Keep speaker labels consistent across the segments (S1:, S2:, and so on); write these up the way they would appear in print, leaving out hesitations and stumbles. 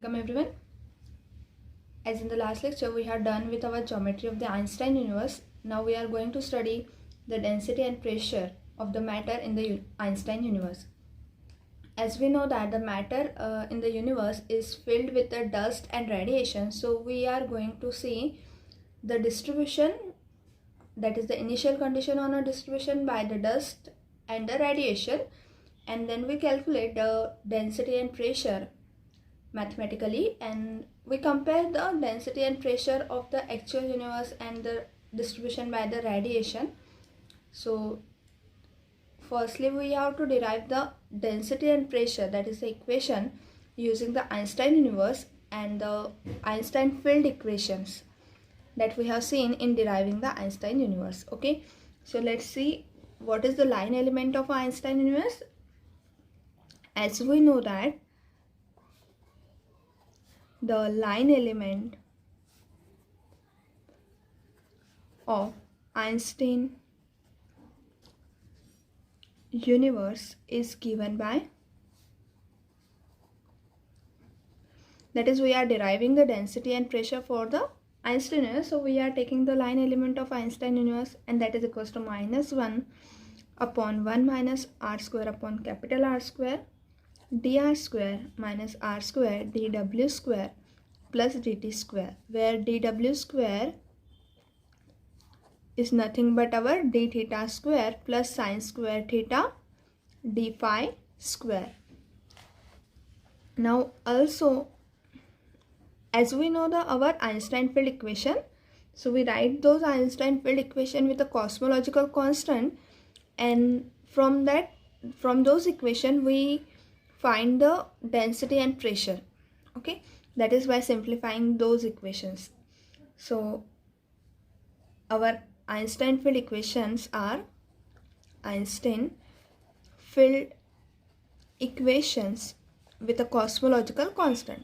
S1: Welcome everyone. As in the last lecture we have done with our geometry of the Einstein universe, now we are going to study the density and pressure of the matter in the Einstein universe. As we know that the matter in the universe is filled with the dust and radiation, so we are going to see the distribution, that is the initial condition on a distribution by the dust and the radiation, and then we calculate the density and pressure mathematically, and we compare the density and pressure of the actual universe and the distribution by the radiation. So firstly we have to derive the density and pressure, that is the equation, using the Einstein universe and the Einstein field equations that we have seen in deriving the Einstein universe. Okay, so let's see what is the line element of Einstein universe. As we know that the line element of Einstein universe is given by, that is we are deriving the density and pressure for the Einstein universe, so we are taking the line element of Einstein universe, and that is equals to minus 1 upon 1 minus r square upon capital R square dr square minus r square dw square plus dt square, where dw square is nothing but our d theta square plus sine square theta d phi square. Now also, as we know our Einstein field equation, so we write those Einstein field equation with a cosmological constant, and from those equation we find the density and pressure. Okay, that is by simplifying those equations. So our Einstein field equations are Einstein field equations with a cosmological constant.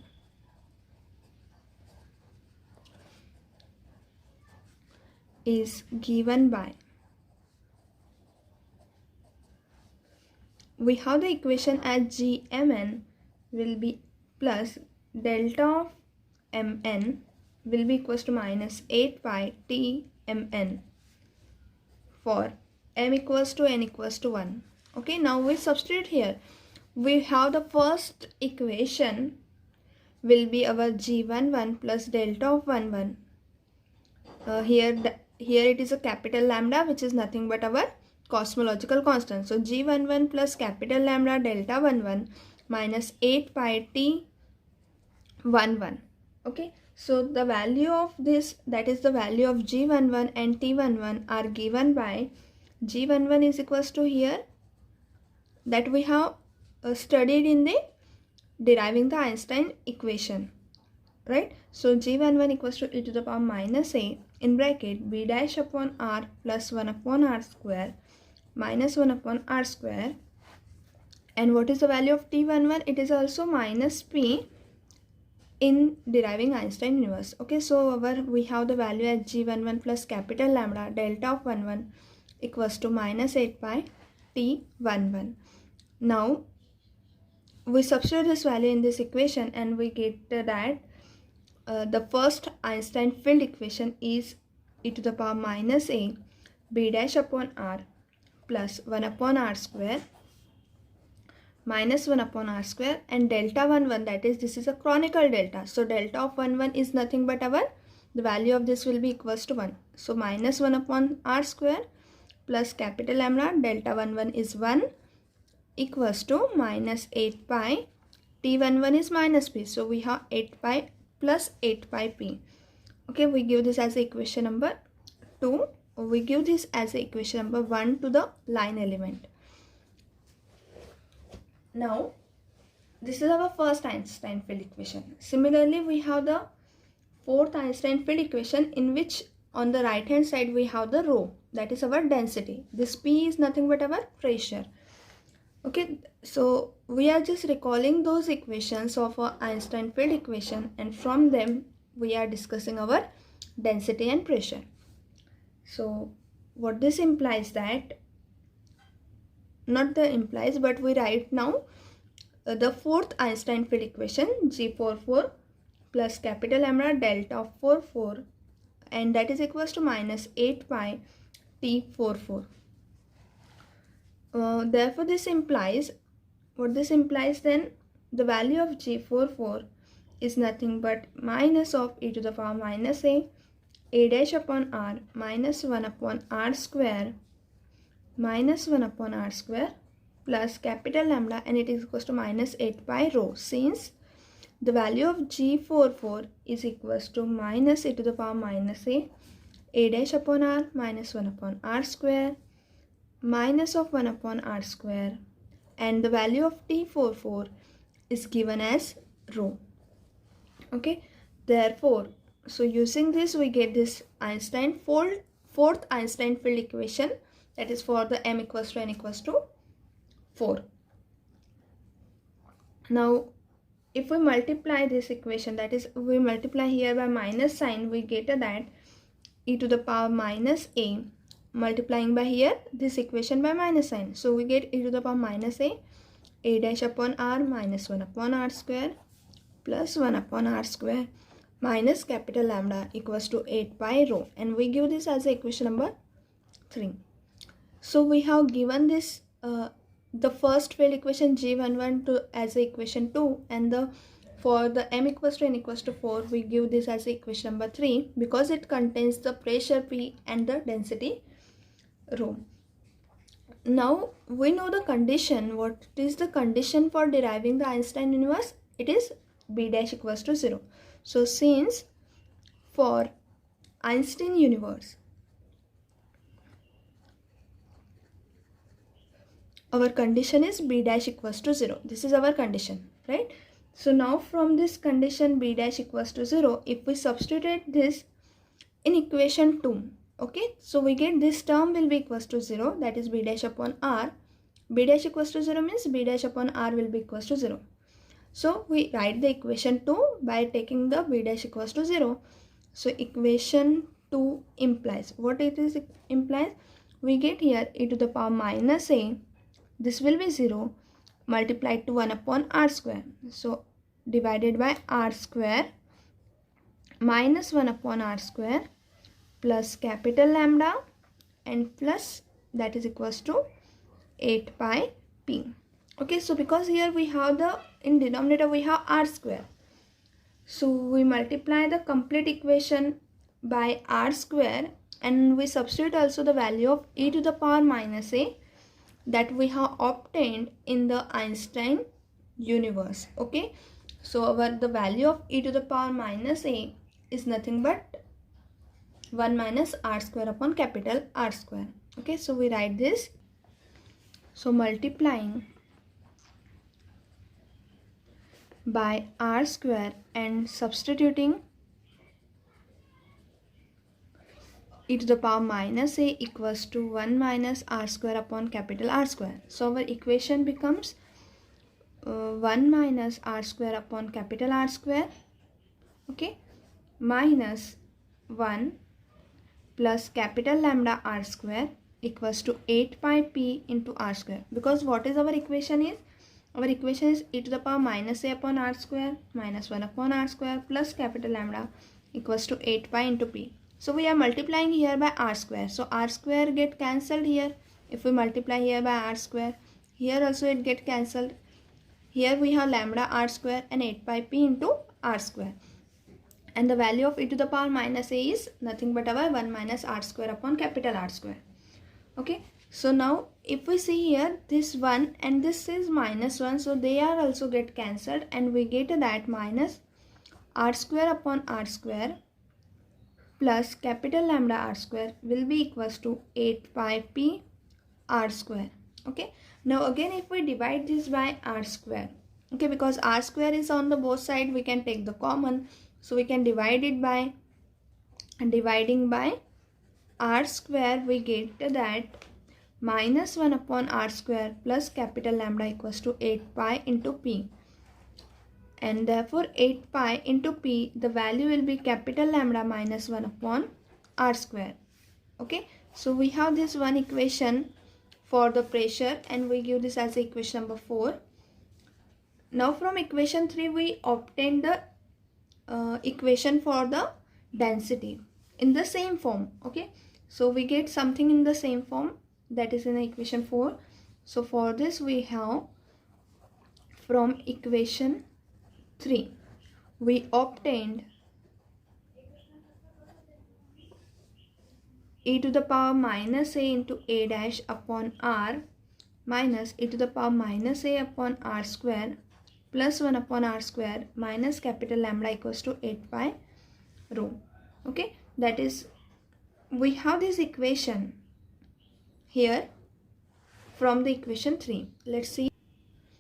S1: Is given by, we have the equation as Gmn will be plus delta of Mn will be equals to minus 8 pi Tmn for m equals to n equals to 1. Okay, now we substitute here. We have the first equation will be our G11 plus delta of 11. Here it is a capital lambda, which is nothing but our cosmological constant. So G11 plus capital lambda delta 11 minus 8 pi T11. Okay, so the value of this, that is the value of G11 and T11, are given by G11 is equals to here that we have studied in the deriving the Einstein equation, right? So G11 equals to e to the power minus a in bracket b dash upon r plus 1 upon r square minus 1 upon r square. And what is the value of T11? It is also minus p in deriving Einstein universe. Okay, so we have the value as G11 plus capital lambda delta of 11 equals to minus 8 pi T11. Now we substitute this value in this equation and we get that the first Einstein field equation is e to the power minus a b dash upon r plus 1 upon r square minus 1 upon r square, and delta 11, that is this is a chronicle delta, so delta of 11 is nothing but the value of this will be equals to 1. So minus 1 upon r square plus capital lambda delta 11 is 1 equals to minus 8 pi T11 is minus p, so we have 8 pi plus 8 pi p. Okay, we give this as equation number 2, or we give this as equation number 1 to the line element. Now this is our first Einstein field equation. Similarly, we have the fourth Einstein field equation, in which on the right hand side we have the rho, that is our density. This p is nothing but our pressure. Okay, so we are just recalling those equations of our Einstein field equation, and from them we are discussing our density and pressure. So what this implies, that not the implies, but we write now the fourth Einstein field equation, G44 plus capital lambda delta of 44, and that is equals to minus 8 pi T44. Therefore this implies, what this implies then, the value of G44 is nothing but minus of e to the power minus a dash upon r minus 1 upon r square plus capital lambda, and it is equals to minus 8 pi rho, since the value of G44 is equals to minus e to the power minus a dash upon r minus 1 upon r square minus of 1 upon r square, and the value of T44 is given as rho. Okay, therefore, so using this we get this fourth Einstein field equation, that is for the m equals to n equals to 4. Now if we multiply this equation, that is we multiply here by minus sign, we get that e to the power minus a, multiplying by here this equation by minus sign, so we get e to the power minus a dash upon r minus 1 upon r square plus 1 upon r square minus capital lambda equals to 8 pi rho, and we give this as equation number 3. So we have given this the first field equation G11 to as equation 2, and for the m equals to n equals to 4 we give this as equation number 3 because it contains the pressure P and the density rho. Now we know the condition. What is the condition for deriving the Einstein universe? It is b dash equals to 0. So since for Einstein universe our condition is b dash equals to 0, this is our condition, right? So now from this condition b dash equals to 0, if we substitute this in equation 2, okay, so we get this term will be equals to 0, that is b dash upon r. B dash equals to 0 means b dash upon r will be equals to 0. So we write the equation 2 by taking the b dash equals to 0. So equation 2 implies, what it is implies, we get here e to the power minus a, this will be 0, multiplied to 1 upon r square, so divided by r square minus 1 upon r square plus capital lambda and plus that is equals to 8 pi p. Okay, so because here we have the, in denominator we have r square, so we multiply the complete equation by r square, and we substitute also the value of e to the power minus a that we have obtained in the Einstein universe. Okay, so the value of e to the power minus a is nothing but 1 minus r square upon capital R square. Okay, so we write this. So multiplying by r square and substituting e to the power minus a equals to 1 minus r square upon capital R square. So our equation becomes 1 minus r square upon capital R square, okay, minus 1 plus capital lambda r square equals to 8 pi p into r square. Because what is our equation is? Our equation is e to the power minus a upon r square minus 1 upon r square plus capital lambda equals to 8 pi into p. So we are multiplying here by r square. So r square get cancelled here. If we multiply here by r square, here also it get cancelled. Here we have lambda r square and 8 pi p into r square. And the value of e to the power minus a is nothing but our 1 minus r square upon capital R square. Okay, so now if we see here this 1 and this is minus 1, so they are also get cancelled, and we get that minus r square upon r square plus capital lambda r square will be equals to 8 pi p r square. Okay, now again if we divide this by r square, okay, because r square is on the both side, we can take the common, so we can divide it by, and dividing by r square we get that minus 1 upon r square plus capital lambda equals to 8 pi into p, and therefore 8 pi into p, the value will be capital lambda minus 1 upon r square. Okay, so we have this one equation for the pressure, and we give this as equation number 4. Now from equation 3 we obtain the equation for the density in the same form. Okay, so we get something in the same form, that is in the equation 4. So for this we have, from equation 3 we obtained e to the power minus a into a dash upon r minus e to the power minus a upon r square plus 1 upon r square minus capital lambda equals to 8 pi rho. Okay, that is, we have this equation here from the equation 3. Let's see.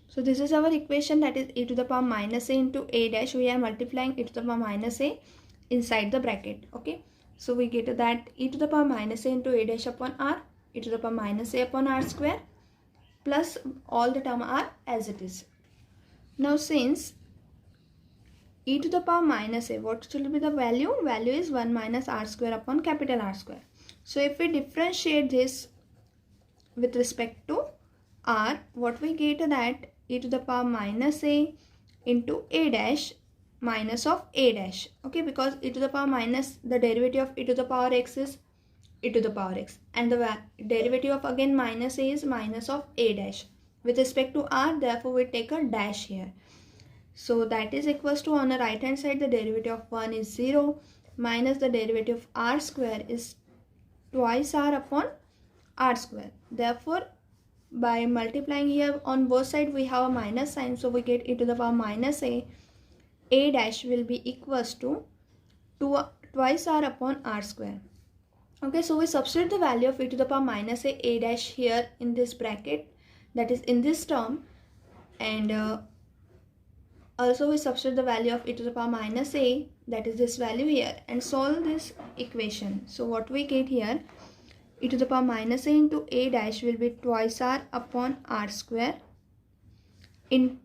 S1: So this is our equation, that is e to the power minus a into a dash. We are multiplying e to the power minus a inside the bracket. Okay, so we get that e to the power minus a into a dash upon r, e to the power minus a upon r square, plus all the term are as it is. Now since e to the power minus a, what should be the value? Value is 1 minus r square upon capital R square. So if we differentiate this with respect to r, what we get that e to the power minus a into a dash minus of a dash. Okay, because e to the power minus, the derivative of e to the power x is e to the power x, and the derivative of again minus a is minus of a dash with respect to r, therefore we take a dash here. So that is equals to, on the right hand side the derivative of 1 is 0 minus the derivative of r square is twice r upon r square. Therefore by multiplying here on both sides we have a minus sign, so we get e to the power minus a dash will be equals to twice r upon r square. Okay, so we substitute the value of e to the power minus a dash here in this bracket, that is in this term, and also we substitute the value of e to the power minus a, that is this value here, and solve this equation. So what we get here, e to the power minus a into a dash will be twice r upon r square. In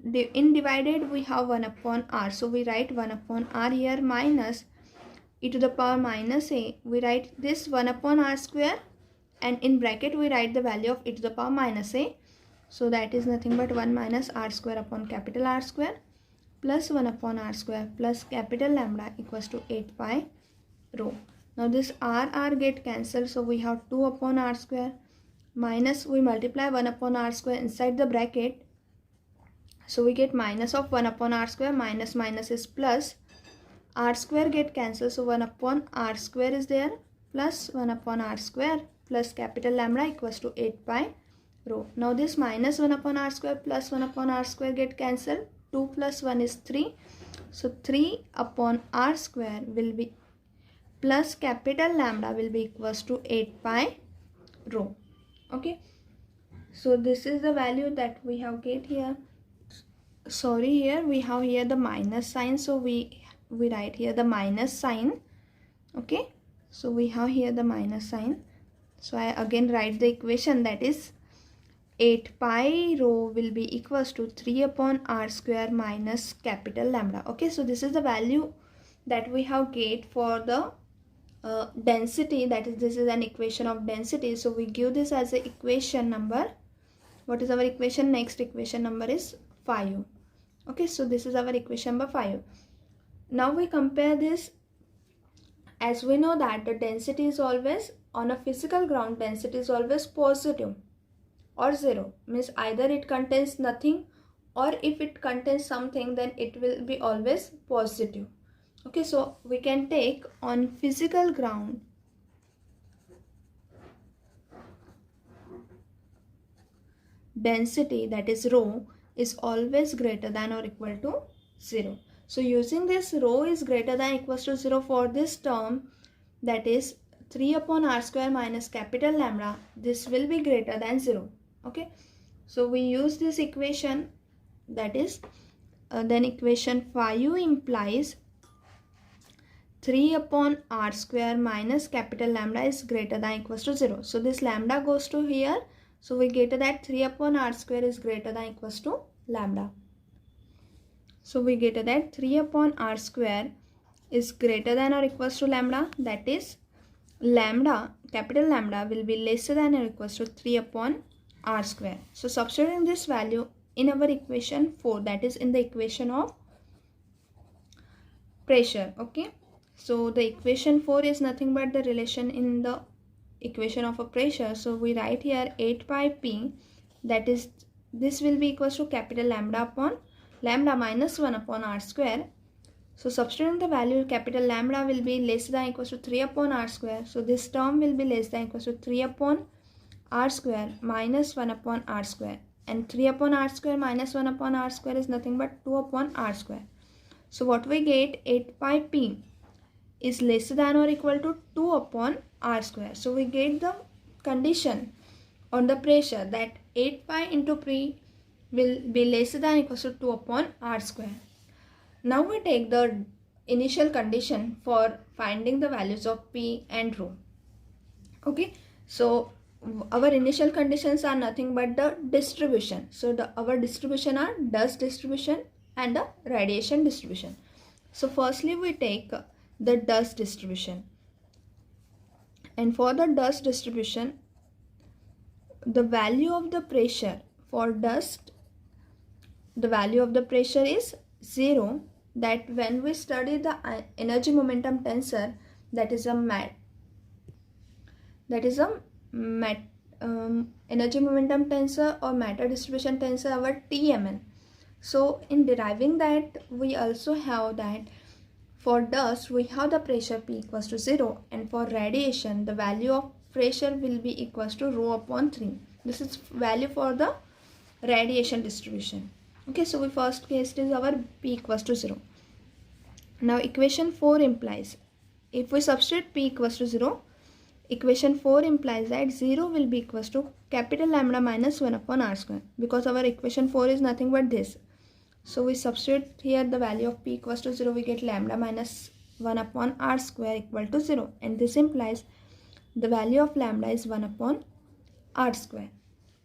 S1: divided we have 1 upon r, so we write 1 upon r here, minus e to the power minus a, we write this 1 upon r square, and in bracket we write the value of e to the power minus a, so that is nothing but 1 minus r square upon capital R square plus 1 upon r square plus capital lambda equals to 8 pi rho. Now this r get cancelled, so we have 2 upon r square minus, we multiply 1 upon r square inside the bracket, so we get minus of 1 upon r square, minus minus is plus, r square get cancelled, so 1 upon r square is there, plus 1 upon r square plus capital lambda equals to 8 pi rho. Now this minus 1 upon r square plus 1 upon r square get cancelled, 2 plus 1 is 3, so 3 upon r square will be plus capital lambda will be equals to 8 pi rho. Okay, so this is the value that we have get here. Sorry, here we have here the minus sign, so we write here the minus sign. Okay, so we have here the minus sign, so I again write the equation, that is 8 pi rho will be equals to 3 upon r square minus capital lambda. Okay, so this is the value that we have get for the density, that is, this is an equation of density, so we give this as a equation number. What is our equation? Next equation number is 5. Okay, so this is our equation number 5. Now we compare this, as we know that the density is always, on a physical ground density is always positive or 0, means either it contains nothing, or if it contains something then it will be always positive. Okay, so we can take on physical ground density, that is rho, is always greater than or equal to 0. So using this rho is greater than or equals to 0 for this term, that is 3 upon r square minus capital lambda, this will be greater than 0. Okay, so we use this equation, that is then equation 5 implies 3 upon r square minus capital lambda is greater than or equals to 0. So this lambda goes to here, so we get that 3 upon r square is greater than or equals to lambda. So we get that 3 upon r square is greater than or equals to lambda, that is lambda, capital lambda will be lesser than or equals to 3 upon r square. So substituting this value in our equation 4, that is in the equation of pressure. Okay, so the equation 4 is nothing but the relation in the equation of a pressure. So we write here 8 pi p, that is, this will be equals to capital lambda upon lambda minus 1 upon r square. So substituting the value, capital lambda will be less than equals to 3 upon r square. So this term will be less than equals to 3 upon r square minus 1 upon r square. And 3 upon r square minus 1 upon r square is nothing but 2 upon r square. So what we get, 8 pi p is less than or equal to 2 upon r square. So we get the condition on the pressure that 8 pi into p will be less than equals to 2 upon r square. Now we take the initial condition for finding the values of p and rho. Okay, so our initial conditions are nothing but the distribution. So our distribution are dust distribution and the radiation distribution. So firstly we take the dust distribution, and for the dust distribution, the value of the pressure for dust, the value of the pressure is 0. That when we study the energy momentum tensor, that is a energy momentum tensor or matter distribution tensor, our TMN. So in deriving that, we also have that for dust we have the pressure P equals to 0, and for radiation the value of pressure will be equals to rho upon 3. This is value for the radiation distribution. Okay, so we first case is our P equals to 0. Now equation 4 implies, if we substitute P equals to 0, equation 4 implies that 0 will be equals to capital lambda minus 1 upon r square, because our equation 4 is nothing but this. So we substitute here the value of P equals to 0, we get lambda minus 1 upon r square equal to 0, and this implies the value of lambda is 1 upon r square.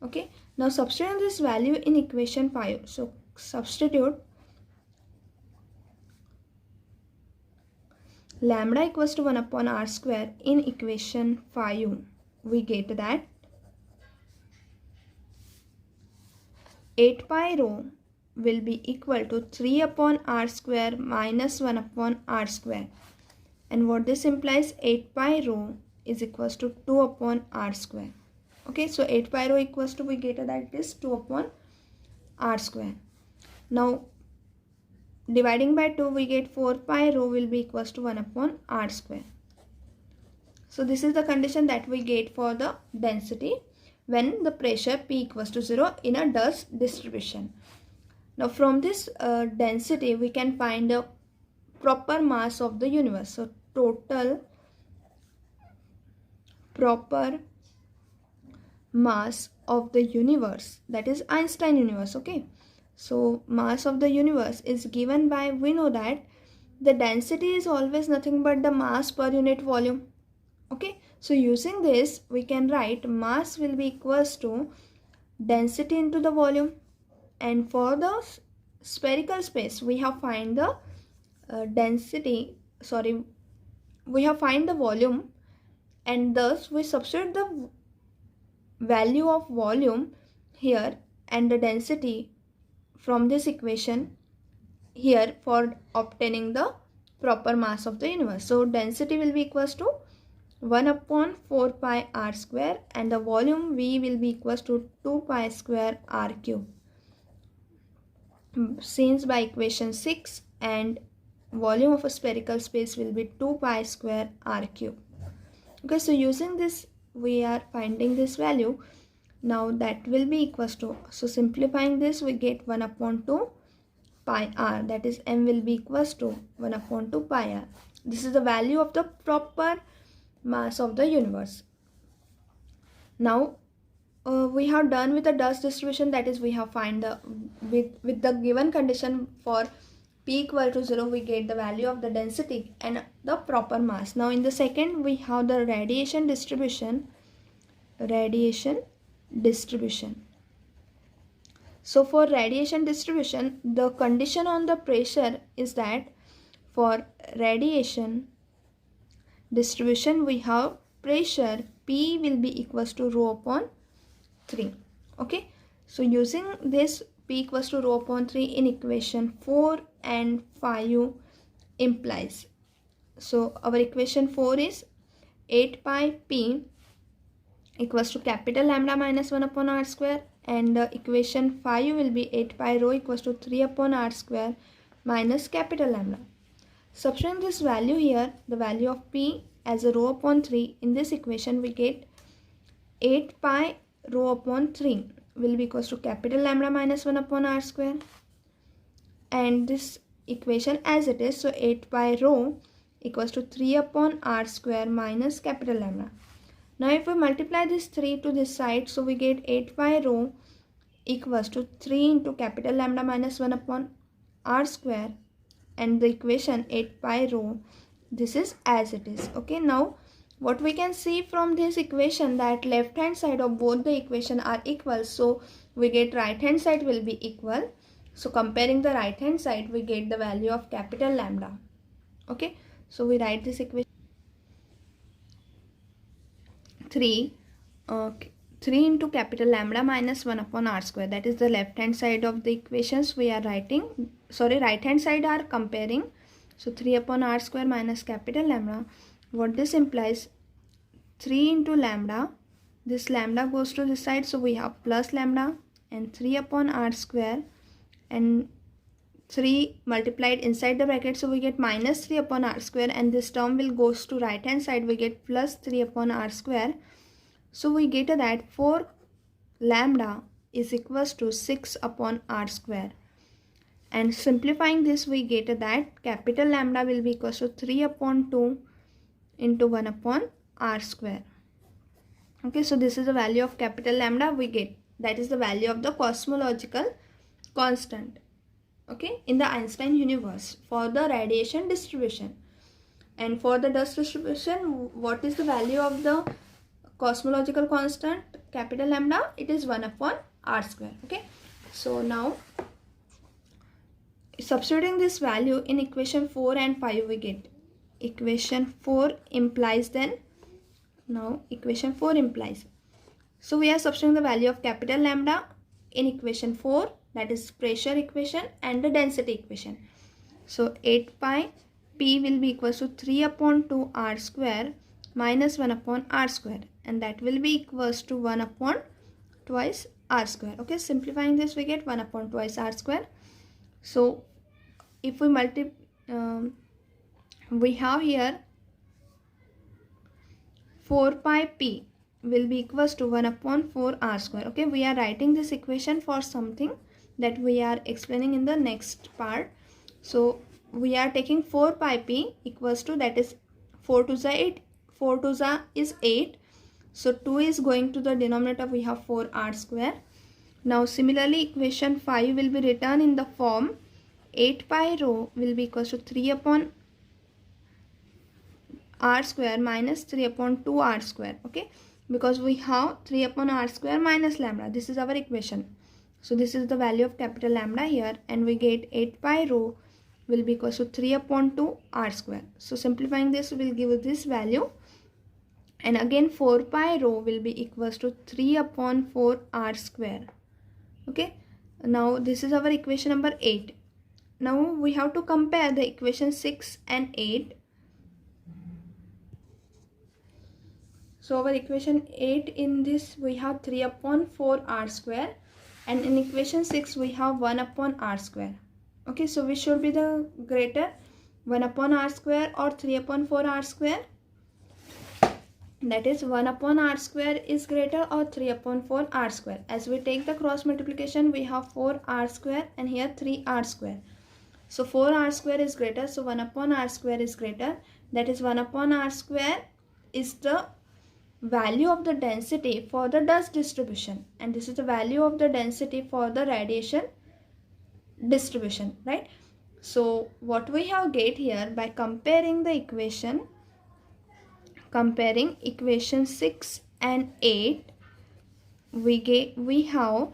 S1: Okay, now substitute this value in equation 5. So substitute lambda equals to 1 upon r square in equation 5. We get that 8 pi rho will be equal to 3 upon r square minus 1 upon r square. And what this implies, 8 pi rho is equals to 2 upon r square. Okay, so 8 pi rho equals to, we get that is 2 upon r square. Now dividing by 2, we get 4 pi rho will be equals to 1 upon r square. So this is the condition that we get for the density when the pressure P equals to 0 in a dust distribution. Now from this density we can find the proper mass of the universe. So total proper mass of the universe, that is Einstein universe. Okay, so mass of the universe is given by, we know that the density is always nothing but the mass per unit volume. Okay, so using this we can write mass will be equals to density into the volume, and for the spherical space we have find the we have find the volume, and thus we substitute the value of volume here and the density from this equation here for obtaining the proper mass of the universe. So density will be equals to 1 upon 4 pi r square, and the volume V will be equals to 2 pi square r cube, since by equation 6 and volume of a spherical space will be 2 pi square r cube. Okay, so using this we are finding this value. Now that will be equals to, so simplifying this we get 1 upon 2 pi r, that is m will be equals to 1 upon 2 pi r. This is the value of the proper mass of the universe. Now we have done with the dust distribution, that is we have find the with the given condition for P equal to 0 we get the value of the density and the proper mass. Now in the second we have the radiation distribution. So for radiation distribution, the condition on the pressure is that for radiation distribution we have pressure P will be equals to rho upon 3. Okay, so using this P equals to rho upon 3 in equation 4 and 5 implies. So our equation 4 is 8 pi P equals to capital lambda minus 1 upon r square, and equation 5 will be 8 pi rho equals to 3 upon r square minus capital lambda. Substituting this value here, the value of P as a rho upon 3, in this equation we get 8 pi rho upon 3 will be equals to capital lambda minus 1 upon r square, and this equation as it is, so 8 pi rho equals to 3 upon r square minus capital lambda. Now if we multiply this 3 to this side, so we get 8 pi rho equals to 3 into capital lambda minus 1 upon r square, and the equation 8 pi rho, this is as it is. Okay, now what we can see from this equation, that left hand side of both the equation are equal, so we get right hand side will be equal. So comparing the right hand side, we get the value of capital lambda. Okay, so we write this equation 3 into capital lambda minus 1 upon r square, that is the left hand side of the equations we are writing, sorry, right hand side are comparing. So 3 upon r square minus capital lambda, what this implies, 3 into lambda, this lambda goes to this side, so we have plus lambda, and 3 upon r square, and 3 multiplied inside the bracket, so we get minus 3 upon r square, and this term will goes to right hand side, we get plus 3 upon r square. So we get that 4 lambda is equals to 6 upon r square, and simplifying this we get that capital lambda will be equals to 3 upon 2 into 1 upon r square. Okay, so this is the value of capital lambda we get, that is the value of the cosmological constant, okay, in the Einstein universe for the radiation distribution. And for the dust distribution, what is the value of the cosmological constant capital lambda? It is 1 upon r square. Okay, so now substituting this value in equation 4 and 5, we get equation 4 implies, then now equation 4 implies, so we are substituting the value of capital lambda in equation 4, that is pressure equation and the density equation. So 8 pi P will be equals to 3 upon 2 r square minus 1 upon r square, and that will be equals to 1 upon twice r square. Okay, simplifying this we get 1 upon twice r square. So if we we have here 4 pi P will be equals to 1 upon 4 r square. Okay, we are writing this equation for something that we are explaining in the next part. So we are taking 4 pi P equals to, that is 4 to the 8, 4 to the is 8, so 2 is going to the denominator, we have 4 r square. Now similarly equation 5 will be written in the form 8 pi rho will be equals to 3 upon r square minus 3 upon 2 r square. Okay, because we have 3 upon r square minus lambda, this is our equation. So this is the value of capital lambda here, and we get 8 pi rho will be equals to 3 upon 2 r square. So simplifying this will give this value, and again 4 pi rho will be equals to 3 upon 4 r square. Okay, now this is our equation number 8. Now we have to compare the equation 6 and 8. So our equation 8, in this we have 3 upon 4 r square, and in equation 6 we have 1 upon r square. Okay, so which should be the greater, 1 upon r square or 3 upon 4 r square? That is 1 upon r square is greater or 3 upon 4 r square. As we take the cross multiplication, we have 4 r square and here 3 r square. So 4 r square is greater, so 1 upon r square is greater. That is 1 upon r square is the value of the density for the dust distribution, and this is the value of the density for the radiation distribution, right? So what we have get here by comparing the equation, comparing equation 6 and 8, we have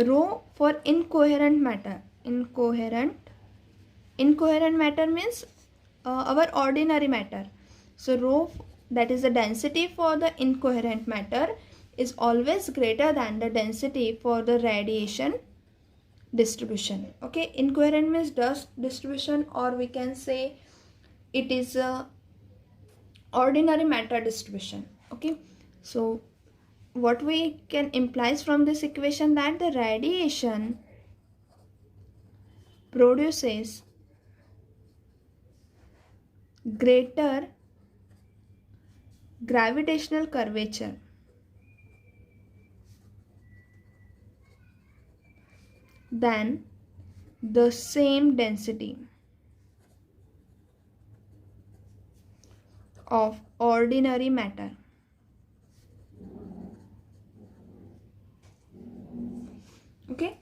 S1: rho for incoherent matter. Incoherent matter means our ordinary matter. So rho, that is the density for the incoherent matter, is always greater than the density for the radiation distribution. Okay, incoherent means dust distribution, or we can say it is a ordinary matter distribution. Okay, so what we can implies from this equation, that the radiation produces greater gravitational curvature than the same density of ordinary matter. Okay,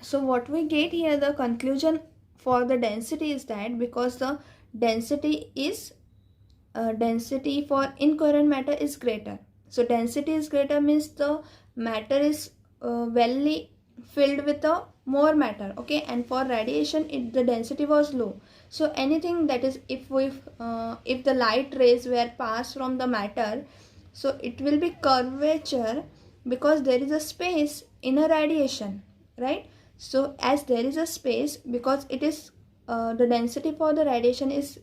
S1: so what we get here, the conclusion for the density is that because the density is density for incoherent matter is greater, so density is greater means the matter is well filled with a more matter. Okay, and for radiation the density was low, so anything that is, if the light rays were passed from the matter, so it will be curvature because there is a space in a radiation, right? So as there is a space, because it is the density for the radiation is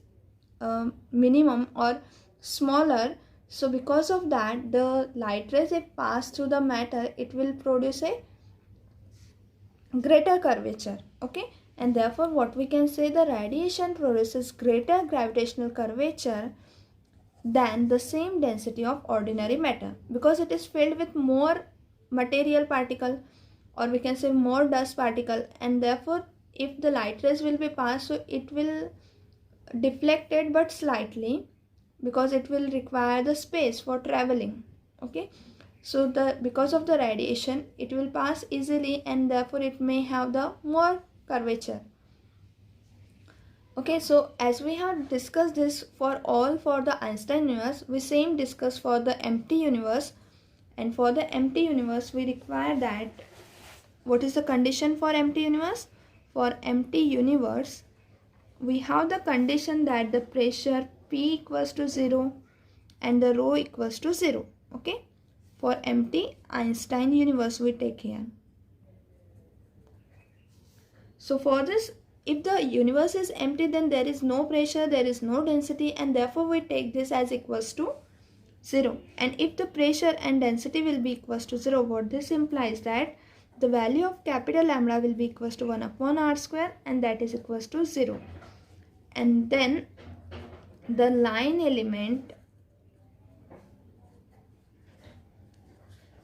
S1: minimum or smaller, so because of that the light rays, if pass through the matter, it will produce a greater curvature. Okay, and therefore what we can say, the radiation produces greater gravitational curvature than the same density of ordinary matter, because it is filled with more material particle, or we can say more dust particle, and therefore if the light rays will be passed, so it will deflected but slightly, because it will require the space for traveling. Okay, so the because of the radiation it will pass easily, and therefore it may have the more curvature. Okay, so as we have discussed this for the Einstein universe, we same discuss for the empty universe. And for the empty universe we require that, what is the condition for empty universe? For empty universe we have the condition that the pressure P equals to 0 and the rho equals to 0. Okay, for empty Einstein universe we take here. So for this, if the universe is empty, then there is no pressure, there is no density, and therefore we take this as equals to 0. And if the pressure and density will be equals to 0, what this implies, that the value of capital lambda will be equals to 1 upon r square, and that is equals to 0. And then the line element,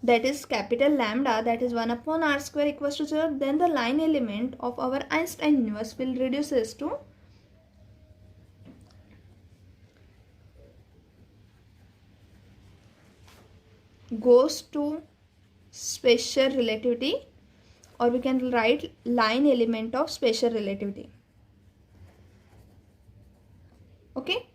S1: that is capital lambda, that is 1 upon r square equals to 0, then the line element of our Einstein universe will reduces to goes to special relativity, or we can write line element of special relativity. Okay,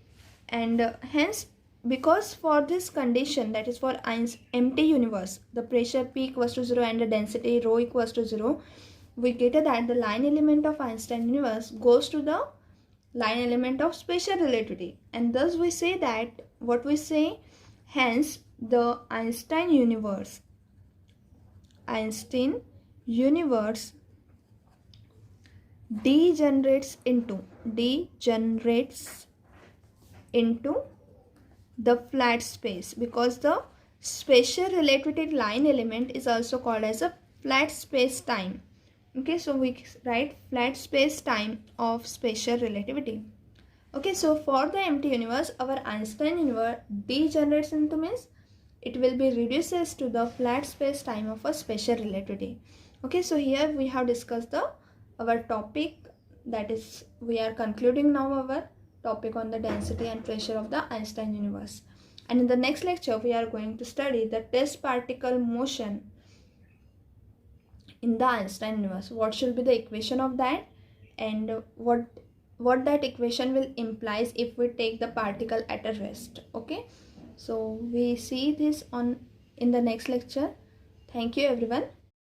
S1: and hence, because for this condition, that is for empty universe, the pressure P equals to 0 and the density rho equals to 0, we get that the line element of Einstein universe goes to the line element of special relativity, and thus we say that, what we say, hence the Einstein universe degenerates into the flat space, because the special relativity line element is also called as a flat space time. Okay, so we write flat space time of special relativity. Okay, so for the empty universe, our Einstein universe degenerates into means it will be reduces to the flat space time of a special relativity. Okay, so here we have discussed our topic, that is, we are concluding now our topic on the density and pressure of the Einstein universe. And in the next lecture we are going to study the test particle motion in the Einstein universe. What should be the equation of that, and what that equation will implies if we take the particle at a rest. Okay, so we see this in the next lecture. Thank you everyone.